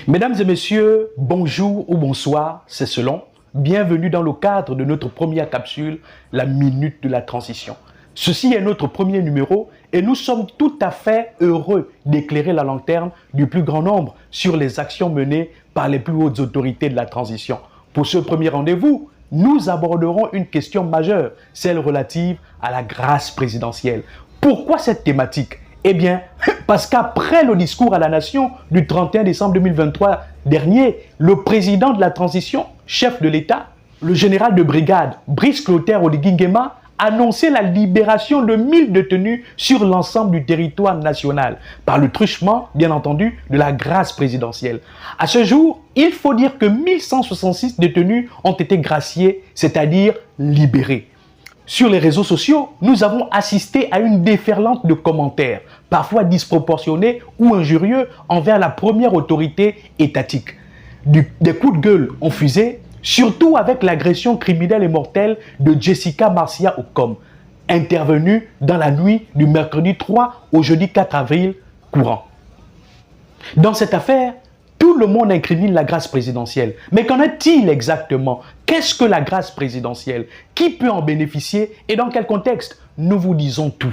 Mesdames et messieurs, bonjour ou bonsoir, c'est selon. Bienvenue dans le cadre de notre première capsule, la Minute de la Transition. Ceci est notre premier numéro et nous sommes tout à fait heureux d'éclairer la lanterne du plus grand nombre sur les actions menées par les plus hautes autorités de la transition. Pour ce premier rendez-vous, nous aborderons une question majeure, celle relative à la grâce présidentielle. Pourquoi cette thématique ? Eh bien, parce qu'après le discours à la nation du 31 décembre 2023 dernier, le président de la transition, chef de l'État, le général de brigade Brice Clotaire Oligui Nguema, annonçait la libération de 1000 détenus sur l'ensemble du territoire national, par le truchement, bien entendu, de la grâce présidentielle. À ce jour, il faut dire que 1166 détenus ont été graciés, c'est-à-dire libérés. Sur les réseaux sociaux, nous avons assisté à une déferlante de commentaires, parfois disproportionnés ou injurieux envers la première autorité étatique. Des coups de gueule ont fusé, surtout avec l'agression criminelle et mortelle de Jessica Marcia Ocom, intervenue dans la nuit du mercredi 3 au jeudi 4 avril courant. Dans cette affaire, tout le monde incrimine la grâce présidentielle. Mais qu'en est-il exactement? Qu'est-ce que la grâce présidentielle? Qui peut en bénéficier et dans quel contexte? Nous vous disons tout.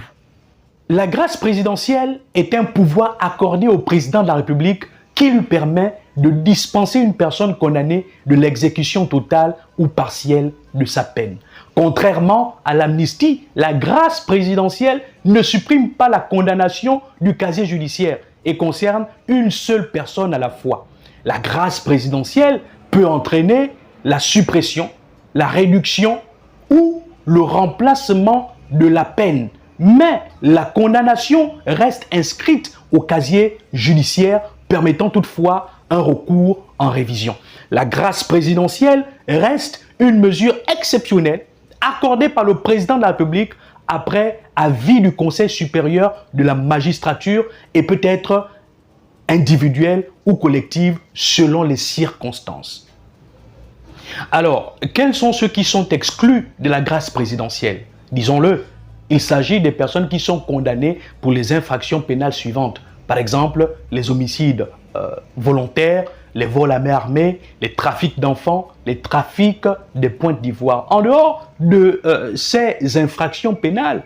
La grâce présidentielle est un pouvoir accordé au président de la République qui lui permet de dispenser une personne condamnée de l'exécution totale ou partielle de sa peine. Contrairement à l'amnistie, la grâce présidentielle ne supprime pas la condamnation du casier judiciaire et concerne une seule personne à la fois. La grâce présidentielle peut entraîner la suppression, la réduction ou le remplacement de la peine. Mais la condamnation reste inscrite au casier judiciaire, permettant toutefois un recours en révision. La grâce présidentielle reste une mesure exceptionnelle accordée par le président de la République après avis du Conseil supérieur de la magistrature et peut être individuelle ou collective selon les circonstances. Alors, quels sont ceux qui sont exclus de la grâce présidentielle? Disons-le, il s'agit des personnes qui sont condamnées pour les infractions pénales suivantes. Par exemple, les homicides volontaires, les vols à main armée, les trafics d'enfants, les trafics des pointes d'ivoire. En dehors de ces infractions pénales,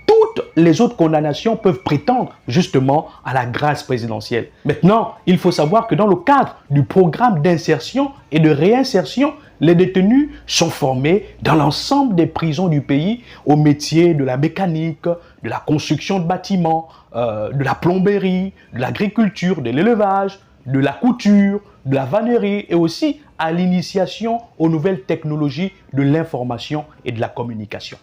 toutes les autres condamnations peuvent prétendre justement à la grâce présidentielle. Maintenant, il faut savoir que dans le cadre du programme d'insertion et de réinsertion, les détenus sont formés dans l'ensemble des prisons du pays au métier de la mécanique, de la construction de bâtiments, de la plomberie, de l'agriculture, de l'élevage, de la couture, de la vannerie et aussi à l'initiation aux nouvelles technologies de l'information et de la communication.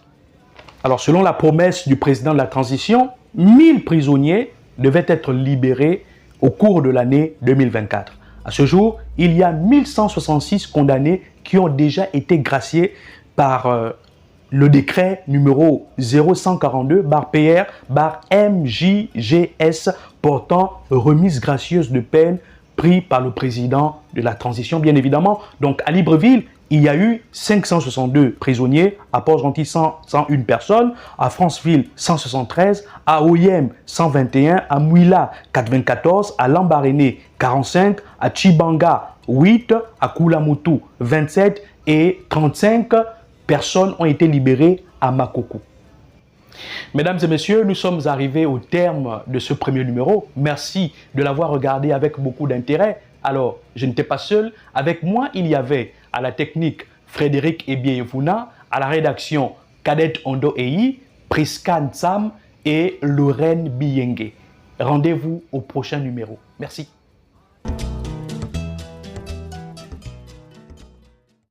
Alors, selon la promesse du président de la transition, 1000 prisonniers devaient être libérés au cours de l'année 2024. À ce jour, il y a 1166 condamnés qui ont déjà été graciés par le décret numéro 0142/PR/MJGS portant remise gracieuse de peine pris par le président de la transition, bien évidemment. Donc, à Libreville, il y a eu 562 prisonniers, à Port-Gentil 101 personnes, à Franceville 173, à Oyem 121, à Mouila 94, à Lambaréné 45, à Tchibanga 8, à Koulamoutou 27 et 35 personnes ont été libérées à Makoko. Mesdames et messieurs, nous sommes arrivés au terme de ce premier numéro. Merci de l'avoir regardé avec beaucoup d'intérêt. Alors, je n'étais pas seul. Avec moi, il y avait à la technique Frédéric Ebievuna, à la rédaction Kadette Ondo Eyi, Priska Ntsam et Lorraine Biyenge. Rendez-vous au prochain numéro. Merci.